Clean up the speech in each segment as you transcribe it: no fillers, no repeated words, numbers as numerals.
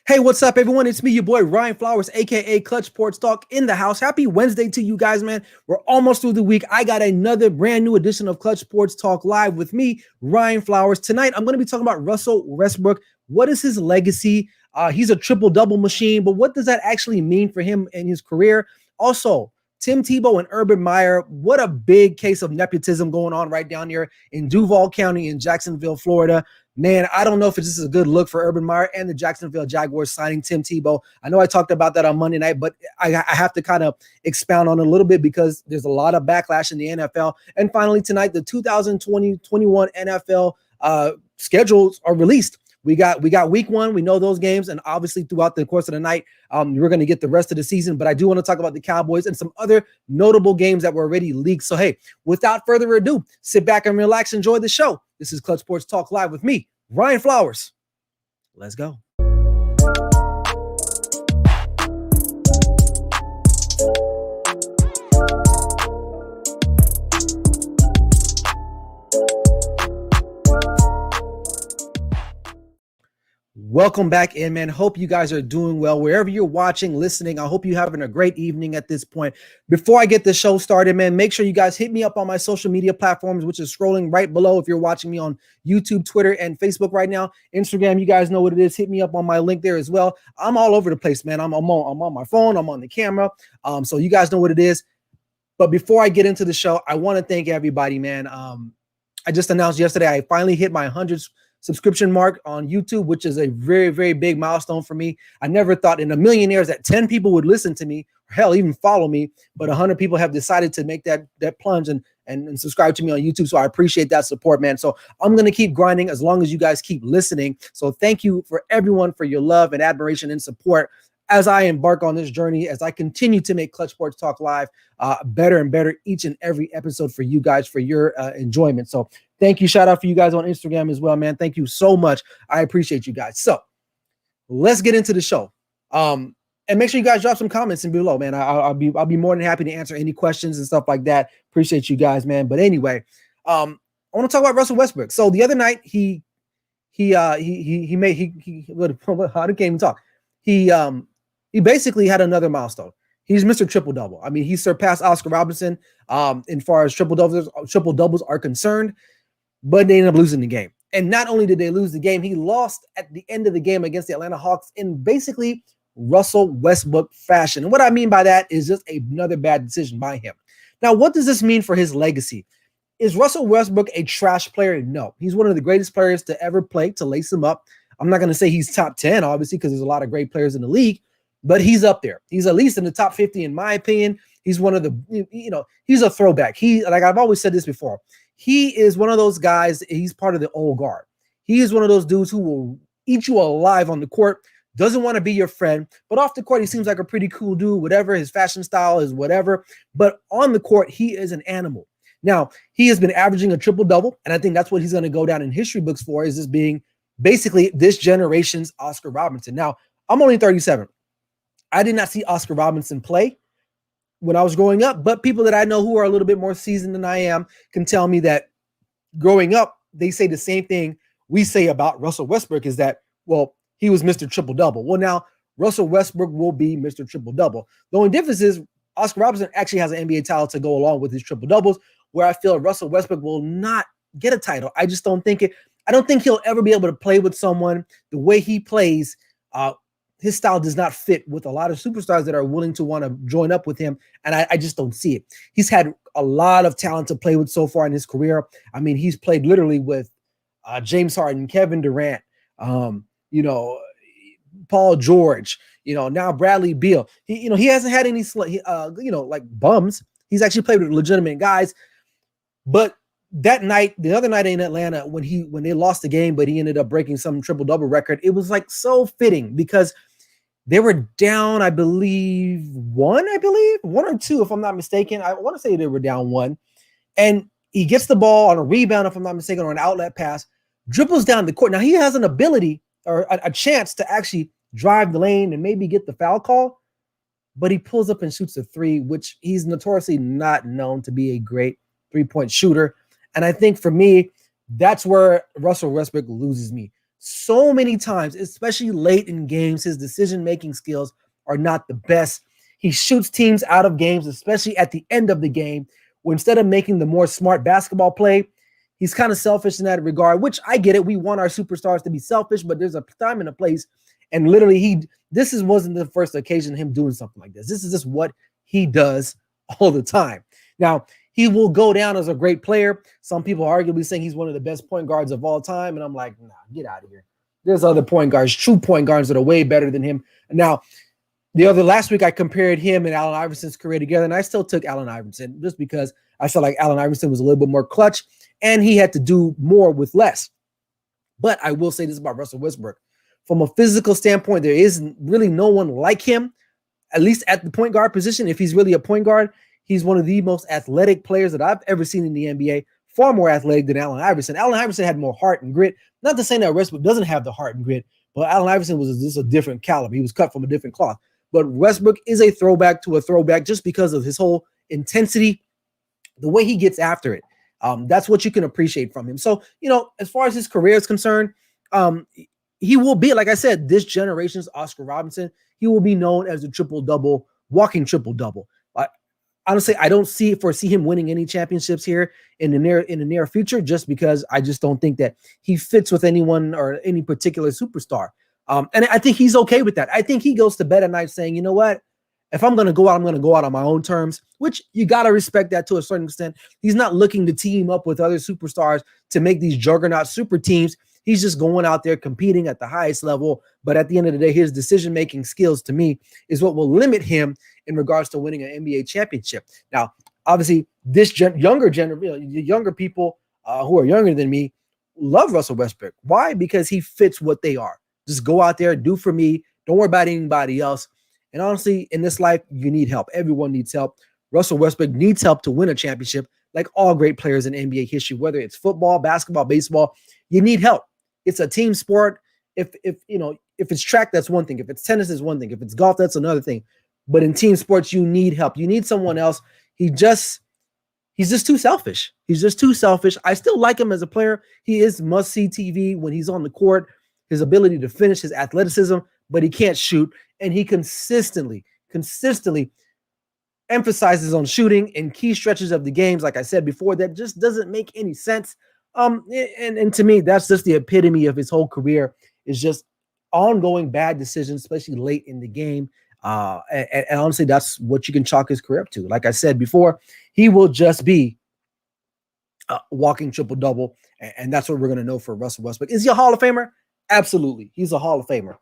Hey, what's up, everyone? It's me, your boy, Ryan Flowers, a.k.a. Clutch Sports Talk in the house. Happy Wednesday to you guys, man. We're almost through the week. I got another brand new edition of Clutch Sports Talk Live with me, Ryan Flowers. Tonight, I'm going to be talking about Russell Westbrook. What is his legacy? He's a triple-double machine, but what does that actually mean for him and his career? Also, Tim Tebow and Urban Meyer, what a big case of nepotism going on right down here in Duval County in Jacksonville, Florida. Man, I don't know if this is a good look for Urban Meyer and the Jacksonville Jaguars signing Tim Tebow. I know I talked about that on Monday night, but I have to kind of expound on it a little bit because there's a lot of backlash in the NFL. And finally, tonight, the 2020-21 NFL schedules are released. We got week one. We know those games. And obviously throughout the course of the night, we're going to get the rest of the season. But I do want to talk about the Cowboys and some other notable games that were already leaked. So, hey, without further ado, sit back and relax. Enjoy the show. This is Clutch Sports Talk Live with me, Ryan Flowers. Let's go. Welcome back in, man. Hope you guys are doing well. Wherever you're watching, listening, I hope you're having a great evening at this point. Before I get the show started, man, make sure you guys hit me up on my social media platforms, which is scrolling right below if you're watching me on YouTube, Twitter, and Facebook right now. Instagram, you guys know what it is. Hit me up on my link there as well. I'm all over the place, man. I'm on my phone. I'm on the camera. So you guys know what it is. But before I get into the show, I want to thank everybody, man. I just announced yesterday I finally hit my 100th subscription mark on YouTube, which is a very, very big milestone for me. I never thought in a million years that 10 people would listen to me, or hell, even follow me, but 100 people have decided to make that plunge and subscribe to me on YouTube. So I appreciate that support, man. So I'm going to keep grinding as long as you guys keep listening. So thank you for everyone for your love and admiration and support as I embark on this journey, as I continue to make Clutch Sports Talk Live better and better each and every episode for you guys, for your enjoyment. So thank you. Shout out for you guys on Instagram as well, man. Thank you so much. I appreciate you guys. So let's get into the show. And make sure you guys drop some comments in below, man. I'll be more than happy to answer any questions and stuff like that. Appreciate you guys, man. But anyway, I want to talk about Russell Westbrook. So the other night he basically had another milestone. He's Mr. Triple Double. I mean, he surpassed Oscar Robertson in far as triple doubles are concerned. But they ended up losing the game. And not only did they lose the game, he lost at the end of the game against the Atlanta Hawks in basically Russell Westbrook fashion. And what I mean by that is just another bad decision by him. Now, what does this mean for his legacy? Is Russell Westbrook a trash player? No. He's one of the greatest players to ever play, to lace him up. I'm not going to say he's top 10, obviously, because there's a lot of great players in the league, but he's up there. He's at least in the top 50, in my opinion. He's one of the, he's a throwback. Like I've always said this before. He is one of those guys. He's part of the old guard. He is one of those dudes who will eat you alive on the court, doesn't want to be your friend, but off the court, he seems like a pretty cool dude, whatever his fashion style is, whatever. But on the court, he is an animal. Now, he has been averaging a triple-double, and I think that's what he's going to go down in history books for, is this being basically this generation's Oscar Robertson. Now, I'm only 37. I did not see Oscar Robertson play when I was growing up, but people that I know who are a little bit more seasoned than I am can tell me that growing up, they say the same thing we say about Russell Westbrook, is that, well, he was Mr. Triple-Double. Well, now Russell Westbrook will be Mr. Triple-Double. The only difference is Oscar Robertson actually has an NBA title to go along with his triple-doubles, where I feel Russell Westbrook will not get a title. I just don't think it. I don't think he'll ever be able to play with someone the way he plays. His style does not fit with a lot of superstars that are willing to want to join up with him. And I just don't see it. He's had a lot of talent to play with so far in his career. I mean, he's played literally with James Harden, Kevin Durant, Paul George, now Bradley Beal. He hasn't had any, like bums. He's actually played with legitimate guys. But the other night in Atlanta, when they lost the game, but he ended up breaking some triple-double record, it was like so fitting because they were down, I believe one or two, if I'm not mistaken. I want to say they were down one. And he gets the ball on a rebound, if I'm not mistaken, or an outlet pass, dribbles down the court. Now, he has an ability or a chance to actually drive the lane and maybe get the foul call, but he pulls up and shoots a three, which he's notoriously not known to be a great three-point shooter. And I think for me, that's where Russell Westbrook loses me. So many times, especially late in games, his decision-making skills are not the best. He shoots teams out of games, especially at the end of the game, where instead of making the more smart basketball play, he's kind of selfish in that regard, which I get it. We want our superstars to be selfish, but there's a time and a place. And literally, this wasn't the first occasion of him doing something like this. This is just what he does all the time. Now, he will go down as a great player. Some people are arguably saying he's one of the best point guards of all time. And I'm like, nah, get out of here. There's other point guards, true point guards that are way better than him. Now, last week I compared him and Allen Iverson's career together, and I still took Allen Iverson just because I felt like Allen Iverson was a little bit more clutch and he had to do more with less. But I will say this about Russell Westbrook. From a physical standpoint, there is really no one like him, at least at the point guard position. If he's really a point guard, he's one of the most athletic players that I've ever seen in the NBA, far more athletic than Allen Iverson. Allen Iverson had more heart and grit. Not to say that Westbrook doesn't have the heart and grit, but Allen Iverson was just a different caliber. He was cut from a different cloth. But Westbrook is a throwback to a throwback just because of his whole intensity, the way he gets after it. That's what you can appreciate from him. So, as far as his career is concerned, he will be, like I said, this generation's Oscar Robertson. He will be known as the triple-double, walking triple-double. Honestly, I don't foresee him winning any championships here in the near future, just because I just don't think that he fits with anyone or any particular superstar. And I think he's okay with that. I think he goes to bed at night saying, you know what? If I'm going to go out, I'm going to go out on my own terms, which you got to respect that to a certain extent. He's not looking to team up with other superstars to make these juggernaut super teams. He's just going out there competing at the highest level. But at the end of the day, his decision-making skills, to me, is what will limit him in regards to winning an NBA championship. Now, obviously, this younger people who are younger than me love Russell Westbrook. Why? Because he fits what they are. Just go out there, do for me. Don't worry about anybody else. And honestly, in this life, you need help. Everyone needs help. Russell Westbrook needs help to win a championship, like all great players in NBA history, whether it's football, basketball, baseball. You need help. It's a team sport. If it's track, that's one thing. If it's tennis, is one thing. If it's golf, that's another thing. But in team sports, you need help. You need someone else. He's just too selfish. He's just too selfish. I still like him as a player. He is must-see TV when he's on the court. His ability to finish, his athleticism, but he can't shoot. And he consistently emphasizes on shooting in key stretches of the games. Like I said before, that just doesn't make any sense. And to me, that's just the epitome of his whole career, is just ongoing bad decisions, especially late in the game. And honestly, that's what you can chalk his career up to. Like I said before, he will just be a walking triple-double, and that's what we're going to know for Russell Westbrook. Is he a Hall of Famer? Absolutely. He's a Hall of Famer.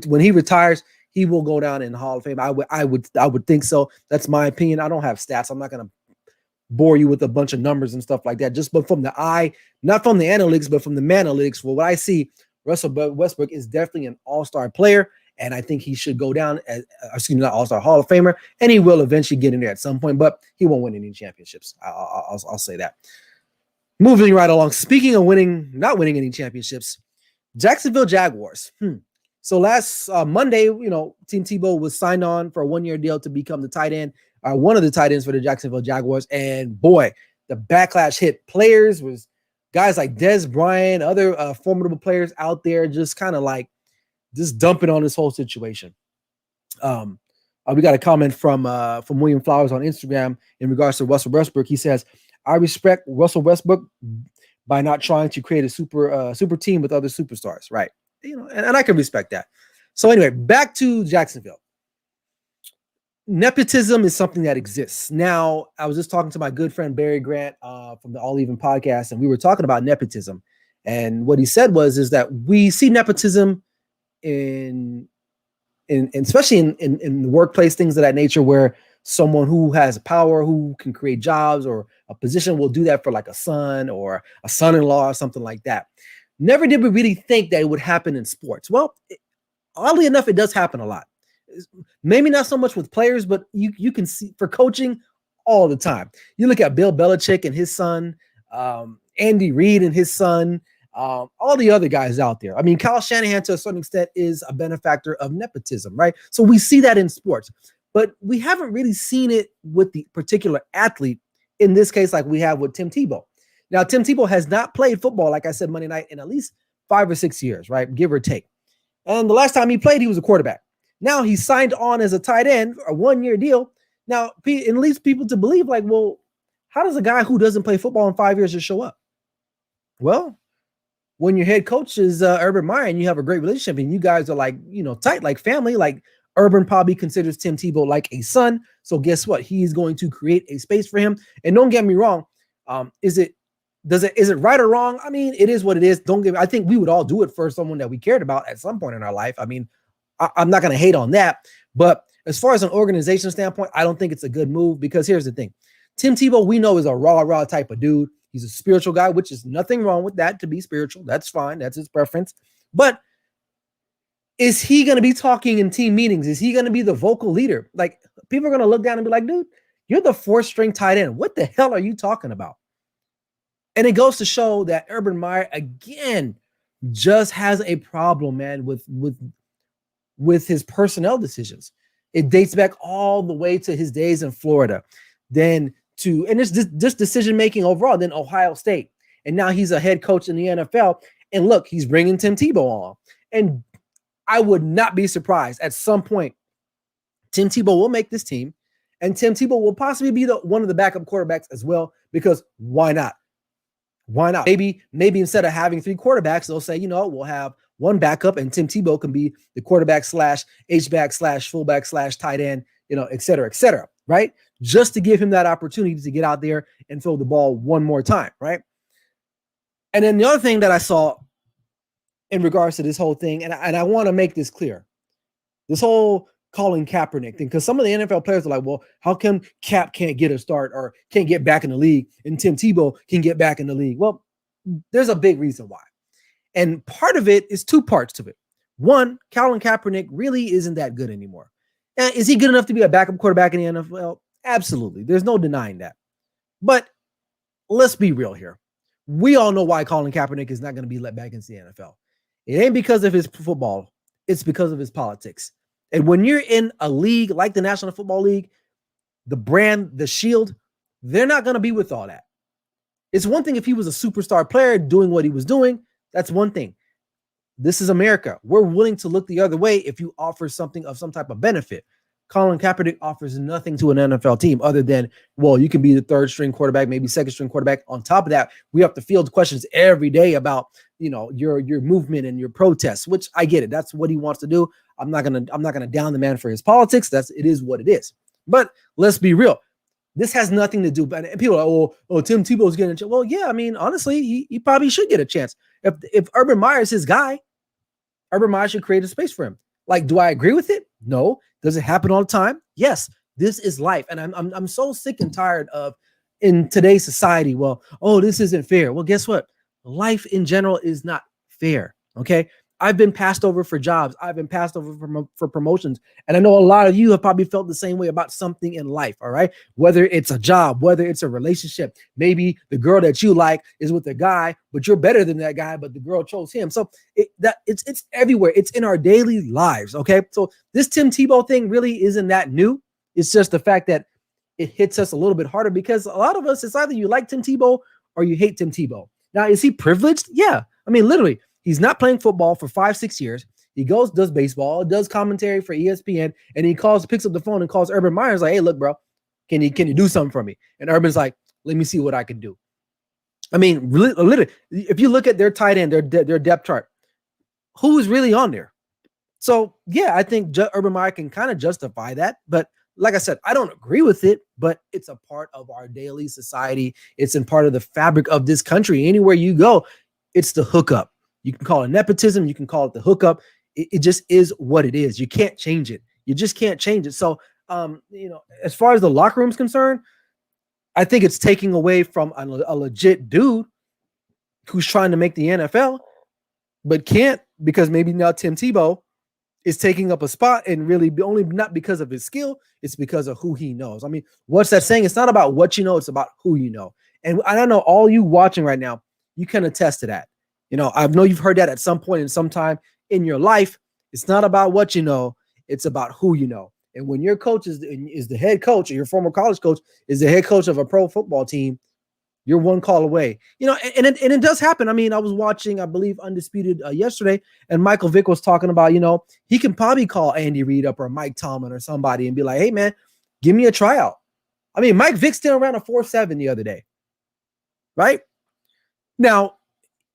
When he retires, he will go down in the Hall of Fame. I would think so. That's my opinion. I don't have stats. I'm not going to bore you with a bunch of numbers and stuff like that. But from the eye, not from the analytics, but from the manalytics. Well, what I see, Russell Westbrook is definitely an all-star player, and I think he should go down as, not all-star, Hall of Famer, and he will eventually get in there at some point, but he won't win any championships. I'll say that. Moving right along. Speaking of not winning any championships, Jacksonville Jaguars. So last Monday, Team Tebow was signed on for a one-year deal to become the tight end, one of the tight ends for the Jacksonville Jaguars. And boy, the backlash hit players. Was guys like Dez Bryant, other formidable players out there, just kind of like just dumping on this whole situation. We got a comment from William Flowers on Instagram in regards to Russell Westbrook. He says, "I respect Russell Westbrook by not trying to create a super team with other superstars." Right. And I can respect that. So anyway, back to Jacksonville. Nepotism is something that exists. Now, I was just talking to my good friend Barry Grant from the All Even podcast, and we were talking about nepotism. And what he said is that we see nepotism in especially in the workplace, things of that nature, where someone who has power, who can create jobs or a position, will do that for like a son or a son-in-law or something like that. Never did we really think that it would happen in sports. Well, oddly enough, it does happen a lot. Maybe not so much with players, but you can see for coaching all the time. You look at Bill Belichick and his son, Andy Reid and his son, all the other guys out there. I mean, Kyle Shanahan to a certain extent is a benefactor of nepotism, right? So we see that in sports, but we haven't really seen it with the particular athlete, in this case, like we have with Tim Tebow. Now, Tim Tebow has not played football, like I said, Monday night, in at least 5 or 6 years, right? Give or take. And the last time he played, he was a quarterback. Now he signed on as a tight end, a 1-year deal. Now it leads people to believe, like, well, how does a guy who doesn't play football in 5 years just show up? Well, when your head coach is Urban Meyer and you have a great relationship and you guys are like, tight, like family, like Urban probably considers Tim Tebow like a son. So guess what? He's going to create a space for him. And don't get me wrong. Is it right or wrong? I mean, it is what it is. I think we would all do it for someone that we cared about at some point in our life. I mean, I'm not going to hate on that. But as far as an organization standpoint, I don't think it's a good move because here's the thing. Tim Tebow, we know, is a raw type of dude. He's a spiritual guy, which is nothing wrong with that, to be spiritual. That's fine. That's his preference. But is he going to be talking in team meetings? Is he going to be the vocal leader? Like, people are going to look down and be like, dude, you're the 4th-string tight end. What the hell are you talking about? And it goes to show that Urban Meyer, again, just has a problem, man, with his personnel decisions. It dates back all the way to his days in Florida. And it's just decision-making overall, then Ohio State. And now he's a head coach in the NFL. And look, he's bringing Tim Tebow on. And I would not be surprised at some point Tim Tebow will make this team. And Tim Tebow will possibly be one of the backup quarterbacks as well, because why not? Why not? Maybe instead of having 3 quarterbacks, they'll say, we'll have one backup and Tim Tebow can be the quarterback / H-back / fullback / tight end, et cetera, right? Just to give him that opportunity to get out there and throw the ball one more time, right? And then the other thing that I saw in regards to this whole thing, and I want to make this clear, this whole Colin Kaepernick thing, because some of the NFL players are like, well, how come Cap can't get a start or can't get back in the league and Tim Tebow can get back in the league? Well, there's a big reason why. And part of it is 2 parts to it. One, Colin Kaepernick really isn't that good anymore. Is he good enough to be a backup quarterback in the NFL? Absolutely. There's no denying that. But let's be real here. We all know why Colin Kaepernick is not going to be let back into the NFL. It ain't because of his football. It's because of his politics. And when you're in a league like the National Football League, the brand, the shield, they're not going to be with all that. It's one thing if he was a superstar player doing what he was doing. That's one thing. This is America. We're willing to look the other way if you offer something of some type of benefit. Colin Kaepernick offers nothing to an NFL team other than, well, you can be the 3rd-string quarterback, maybe 2nd-string quarterback. On top of that, we have to field questions every day about, your movement and your protests, which I get it. That's what he wants to do. I'm not gonna down the man for his politics. It is what it is. But let's be real. This has nothing to do. And people are like, oh, Tim Tebow's getting a chance. Well, yeah, I mean, honestly, he probably should get a chance. If Urban Meyer is his guy, Urban Meyer should create a space for him. Like, do I agree with it? No. Does it happen all the time? Yes. This is life. And I'm so sick and tired of, in today's society, well, oh, this isn't fair. Well, guess what? Life in general is not fair. Okay. I've been passed over for jobs. I've been passed over for promotions. And I know a lot of you have probably felt the same way about something in life. All right. Whether it's a job, whether it's a relationship, maybe the girl that you like is with a guy, but you're better than that guy, but the girl chose him. So it's everywhere. It's in our daily lives. Okay. So this Tim Tebow thing really isn't that new. It's just the fact that it hits us a little bit harder because a lot of us, it's either you like Tim Tebow or you hate Tim Tebow. Now, is he privileged? Yeah. I mean, literally, he's not playing football for 5-6 years. He does baseball, does commentary for ESPN, and he picks up the phone and calls Urban Meyer. Like, hey, look, bro, can you do something for me? And Urban's like, let me see what I can do. I mean, literally, if you look at their tight end, their depth chart, who is really on there? So, yeah, I think Urban Meyer can kind of justify that. But like I said, I don't agree with it, but it's a part of our daily society. It's in part of the fabric of this country. Anywhere you go, it's the hookup. You can call it nepotism. You can call it the hookup. It just is what it is. You can't change it. You just can't change it. So, as far as the locker room is concerned, I think it's taking away from a legit dude who's trying to make the NFL, but can't because maybe now Tim Tebow is taking up a spot and really only not because of his skill. It's because of who he knows. I mean, what's that saying? It's not about what you know. It's about who you know. And I don't know, all you watching right now, you can attest to that. I know you've heard that at some point in some time in your life. It's not about what you know. It's about who you know. And when your coach is the head coach or your former college coach is the head coach of a pro football team, You're one call away. And it does happen. I mean, I was watching, I believe, Undisputed yesterday, and Michael Vick was talking about, he can probably call Andy Reid up or Mike Tomlin or somebody and be like, hey, man, give me a tryout. I mean, Mike Vick still ran a 4.7 the other day, right? Now,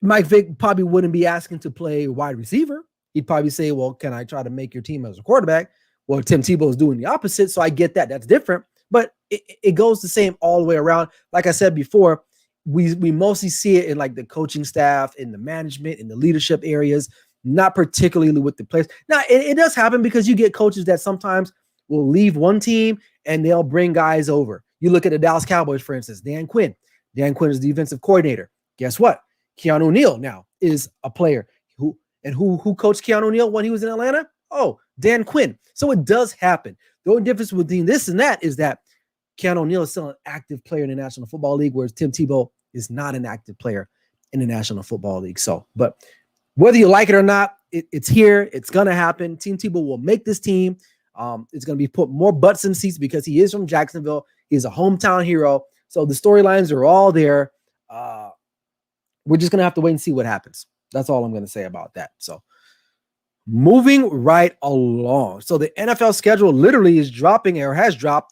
Mike Vick probably wouldn't be asking to play wide receiver. He'd probably say, well, can I try to make your team as a quarterback? Well, Tim Tebow is doing the opposite, so I get that. That's different. But it goes the same all the way around. Like I said before, we mostly see it in like the coaching staff, in the management, in the leadership areas, not particularly with the players. Now, it does happen because you get coaches that sometimes will leave one team and they'll bring guys over. You look at the Dallas Cowboys, for instance, Dan Quinn. Dan Quinn is the defensive coordinator. Guess what? Keanu Neal now is a player who coached Keanu Neal when he was in Atlanta? Oh, Dan Quinn. So it does happen. The only difference between this and that is that Keanu Neal is still an active player in the National Football League, whereas Tim Tebow is not an active player in the National Football League. So, but whether you like it or not, it's here. It's going to happen. Tim Tebow will make this team. It's going to be put more butts in seats because he is from Jacksonville. He's a hometown hero. So the storylines are all there. We're just going to have to wait and see what happens. That's all I'm going to say about that. So moving right along. So the NFL schedule literally is dropping or has dropped.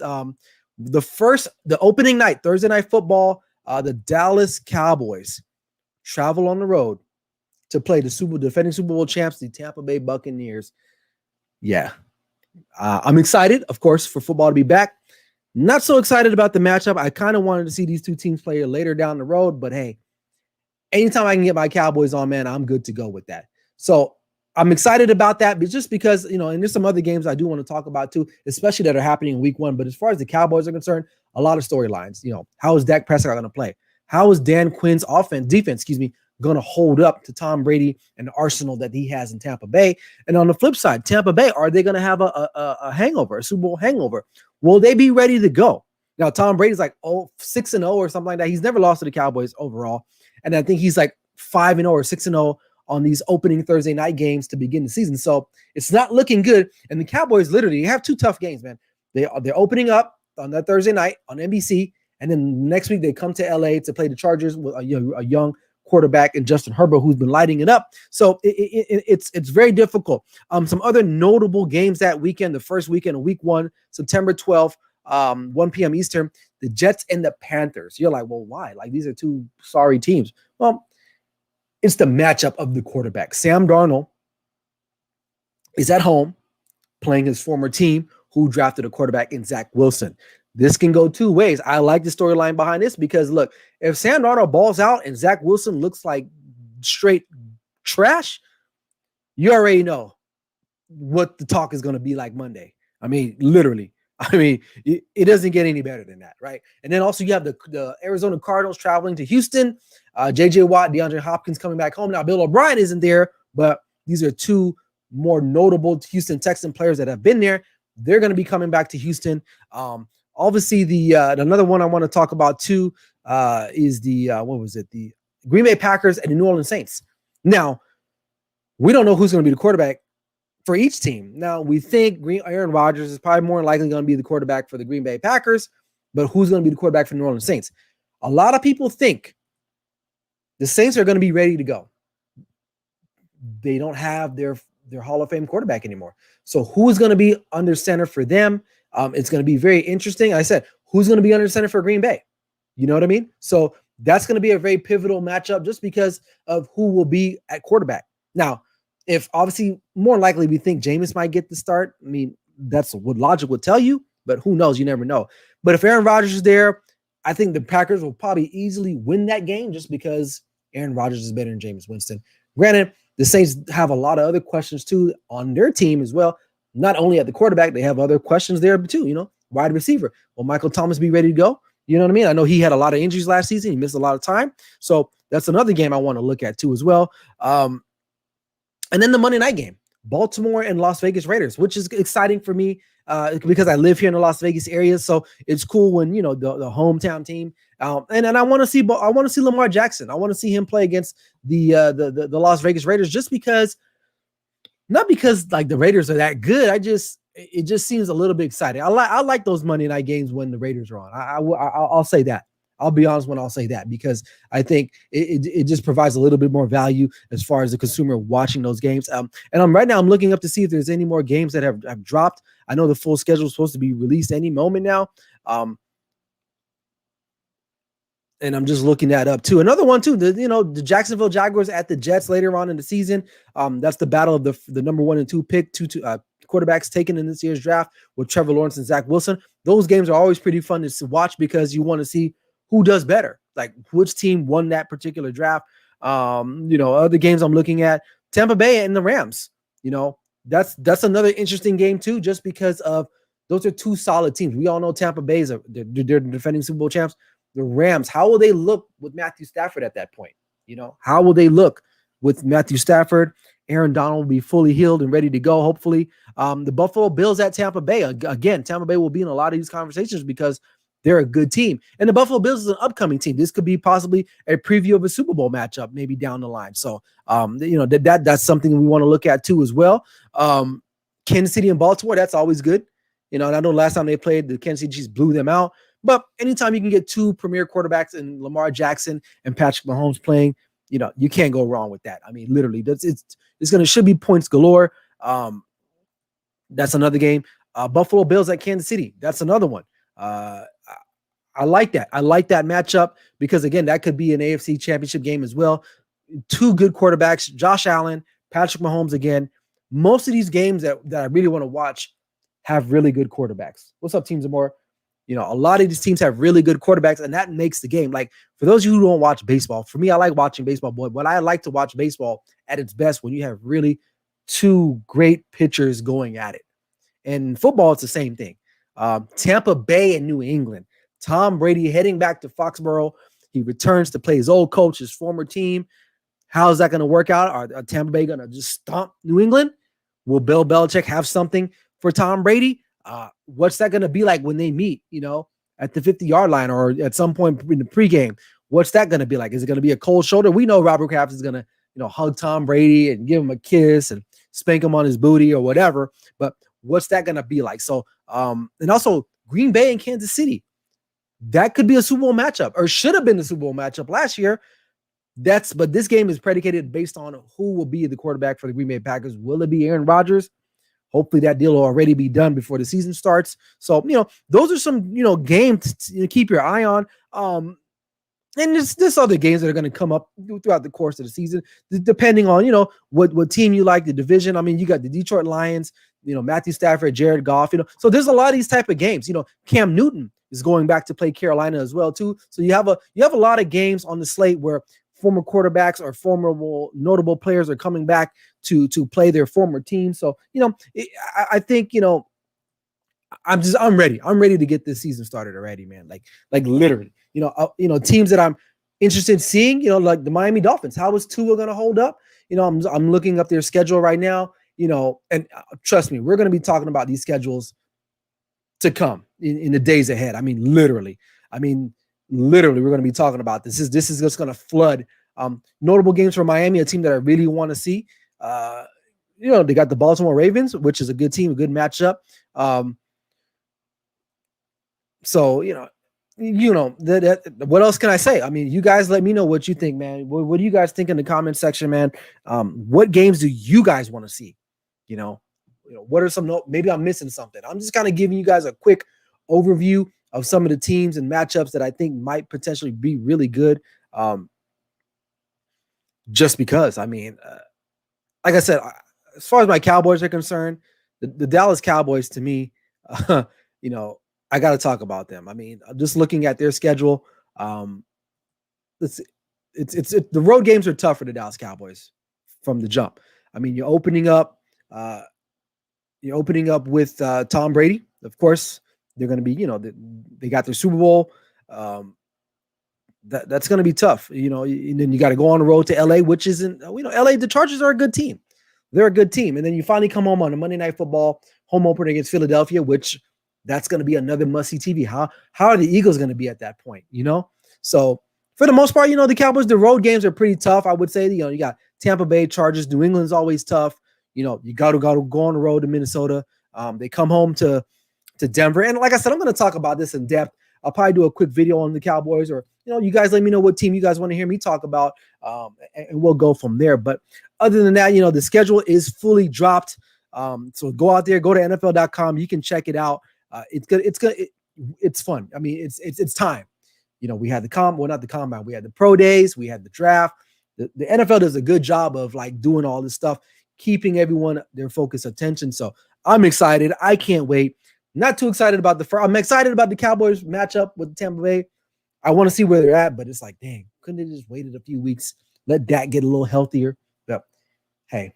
The opening night, Thursday Night Football, the Dallas Cowboys travel on the road to play the defending Super Bowl champs, the Tampa Bay Buccaneers. Yeah. I'm excited, of course, for football to be back. Not so excited about the matchup. I kind of wanted to see these two teams play later down the road, but hey, anytime I can get my Cowboys on, man, I'm good to go with that. So I'm excited about that, but just because, and there's some other games I do want to talk about too, especially that are happening in week 1. But as far as the Cowboys are concerned, a lot of storylines. How is Dak Prescott going to play? How is Dan Quinn's defense, going to hold up to Tom Brady and the arsenal that he has in Tampa Bay? And on the flip side, Tampa Bay, are they going to have a hangover, a Super Bowl hangover? Will they be ready to go? Now, Tom Brady's like 6-0 or something like that. He's never lost to the Cowboys overall. And I think he's like 5-0 or 6-0 on these opening Thursday night games to begin the season. So it's not looking good. And the Cowboys literally have 2 tough games, man. They're opening up on that Thursday night on NBC. And then next week they come to LA to play the Chargers with a young quarterback and Justin Herbert, who's been lighting it up. So it's very difficult. Some other notable games that weekend, the first weekend of week 1, September 12th, 1 p.m. Eastern, the Jets and the Panthers. You're like, well, why? Like, these are 2 sorry teams. Well, it's the matchup of the quarterback. Sam Darnold is at home playing his former team who drafted a quarterback in Zach Wilson. This can go 2 ways. I like the storyline behind this because, look, if Sam Darnold balls out and Zach Wilson looks like straight trash, you already know what the talk is going to be like Monday. I mean, literally. I mean, it doesn't get any better than that, right? And then also you have the Arizona Cardinals traveling to Houston. J.J. Watt, DeAndre Hopkins coming back home. Now, Bill O'Brien isn't there, but these are 2 more notable Houston Texan players that have been there. They're going to be coming back to Houston. Obviously, the another one I want to talk about too is the the Green Bay Packers and the New Orleans Saints. Now, we don't know who's going to be the quarterback for each team. Now, we think Aaron Rodgers is probably more likely going to be the quarterback for the Green Bay Packers, but who's going to be the quarterback for the New Orleans Saints? A lot of people think the Saints are going to be ready to go. They don't have their Hall of Fame quarterback anymore. So who's going to be under center for them? It's going to be very interesting. I said, who's going to be under center for Green Bay? You know what I mean? So that's going to be a very pivotal matchup just because of who will be at quarterback. Now, if obviously more likely we think Jameis might get the start, I mean, that's what logic would tell you, but who knows? You never know. But if Aaron Rodgers is there, I think the Packers will probably easily win that game just because Aaron Rodgers is better than Jameis Winston. Granted, the Saints have a lot of other questions too on their team as well. Not only at the quarterback, they have other questions there too, wide receiver. Will Michael Thomas be ready to go? You know what I mean? I know he had a lot of injuries last season. He missed a lot of time. So that's another game I want to look at too as well. And then the Monday night game, Baltimore and Las Vegas Raiders, which is exciting for me because I live here in the Las Vegas area. So it's cool when, the hometown team. And I want to see Lamar Jackson. I want to see him play against the Las Vegas Raiders just because, not because like the Raiders are that good. It just seems a little bit exciting. I like those Monday night games when the Raiders are on. I'll say that. I'll be honest when I'll say that, because I think it just provides a little bit more value as far as the consumer watching those games. And I'm right now I'm looking up to see if there's any more games that have dropped. I know the full schedule is supposed to be released any moment now. And I'm just looking that up too. Another one too, the Jacksonville Jaguars at the Jets later on in the season. That's the battle of the number 1 and 2 pick, two quarterbacks taken in this year's draft with Trevor Lawrence and Zach Wilson. Those games are always pretty fun to watch because you want to see who does better, like which team won that particular draft. Other games I'm looking at, Tampa Bay and the Rams. That's another interesting game too, just because of those are two solid teams. We all know Tampa Bay they're defending Super Bowl champs. The Rams, how will they look with Matthew Stafford at that point? How will they look with Matthew Stafford? Aaron Donald will be fully healed and ready to go, hopefully. The Buffalo Bills at Tampa Bay. Again, Tampa Bay will be in a lot of these conversations because they're a good team. And the Buffalo Bills is an upcoming team. This could be possibly a preview of a Super Bowl matchup maybe down the line. So, that's something we want to look at too as well. Kansas City and Baltimore, that's always good. And I know last time they played, the Kansas City Chiefs blew them out. But anytime you can get two premier quarterbacks in Lamar Jackson and Patrick Mahomes playing, you can't go wrong with that. I mean, literally, should be points galore. That's another game. Buffalo Bills at Kansas City. That's another one. I like that. I like that matchup because, again, that could be an AFC championship game as well. Two good quarterbacks, Josh Allen, Patrick Mahomes again. Most of these games that I really want to watch have really good quarterbacks. What's up, Teams More? A lot of these teams have really good quarterbacks, and that makes the game. Like, for those of you who don't watch baseball, for me, I like watching baseball, but I like to watch baseball at its best when you have really two great pitchers going at it. And football, it's the same thing. Tampa Bay and New England. Tom Brady heading back to Foxborough. He returns to play his old coach, his former team. How is that going to work out? Are Tampa Bay going to just stomp New England? Will Bill Belichick have something for Tom Brady? What's that going to be like when they meet, at the 50-yard line or at some point in the pregame? What's that going to be like? Is it going to be a cold shoulder? We know Robert Kraft is going to, hug Tom Brady and give him a kiss and spank him on his booty or whatever. But what's that going to be like? So, and also Green Bay and Kansas City. That could be a Super Bowl matchup, or should have been the Super Bowl matchup last year. But this game is predicated based on who will be the quarterback for the Green Bay Packers. Will it be Aaron Rodgers? Hopefully that deal will already be done before the season starts. So, those are some, games to keep your eye on. And there's other games that are going to come up throughout the course of the season, depending on, what team you like, the division. I mean, you got the Detroit Lions, Matthew Stafford, Jared Goff, so there's a lot of these type of games. Cam Newton is going back to play Carolina as well too. So you have a lot of games on the slate where former quarterbacks or former notable players are coming back to play their former team. So, I think, I'm ready. I'm ready to get this season started already, man. Like literally, teams that I'm interested in seeing, like the Miami Dolphins. How is Tua going to hold up? I'm looking up their schedule right now, and trust me, we're going to be talking about these schedules to come in the days ahead. I mean, literally, we're going to be talking about this. This is just going to flood notable games for Miami, a team that I really want to see. They got the Baltimore Ravens, which is a good team, a good matchup. So, what else can I say? I mean, you guys let me know what you think, man. What do you guys think in the comment section, man? What games do you guys want to see? What are some, maybe I'm missing something. I'm just kind of giving you guys a quick overview of some of the teams and matchups that I think might potentially be really good. Just because, like I said, as far as my Cowboys are concerned, the Dallas Cowboys, to me, I got to talk about them. I mean, I'm just looking at their schedule. It's the road games are tough for the Dallas Cowboys from the jump. I mean, you're opening up with Tom Brady. Of course, they're going to be, they got their Super Bowl. That's going to be tough, and then you got to go on the road to LA, which isn't, LA, the Chargers are a good team. They're a good team. And then you finally come home on a Monday Night Football home opener against Philadelphia, which that's going to be another must-see TV. How are the Eagles going to be at that point, So for the most part, the Cowboys, the road games are pretty tough. I would say, you got Tampa Bay, Chargers, New England's always tough. You got to go on the road to Minnesota. They come home to Denver. And like I said, I'm going to talk about this in depth I'll probably do a quick video on the Cowboys, or you guys let me know what team you guys want to hear me talk about, and we'll go from there. But other than that, the schedule is fully dropped. So go out there, go to NFL.com. You can check it out. It's good. It's good. It's fun. I mean, it's time. We had not the combine. We had the pro days. We had the draft. The NFL does a good job of like doing all this stuff, keeping everyone their focus attention. So I'm excited. I can't wait. Not too excited about I'm excited about the Cowboys matchup with Tampa Bay. I want to see where they're at, but it's like, dang, couldn't they just waited a few weeks, let Dak get a little healthier? But hey,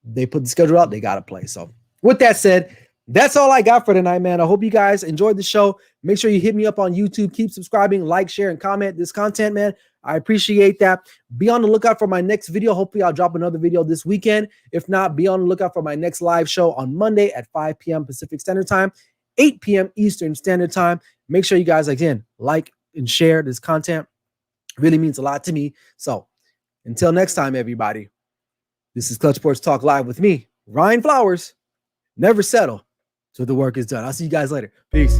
they put the schedule out, they got to play. So with that said, that's all I got for tonight, man. I hope you guys enjoyed the show. Make sure you hit me up on YouTube. Keep subscribing, like, share, and comment this content, man. I appreciate that. Be on the lookout for my next video. Hopefully, I'll drop another video this weekend. If not, be on the lookout for my next live show on Monday at 5 p.m. Pacific Standard Time, 8 p.m. Eastern Standard Time. Make sure you guys, again, like and share this content. It really means a lot to me. So until next time, everybody, this is Clutch Sports Talk Live with me, Ryan Flowers. Never settle till the work is done. I'll see you guys later. Peace.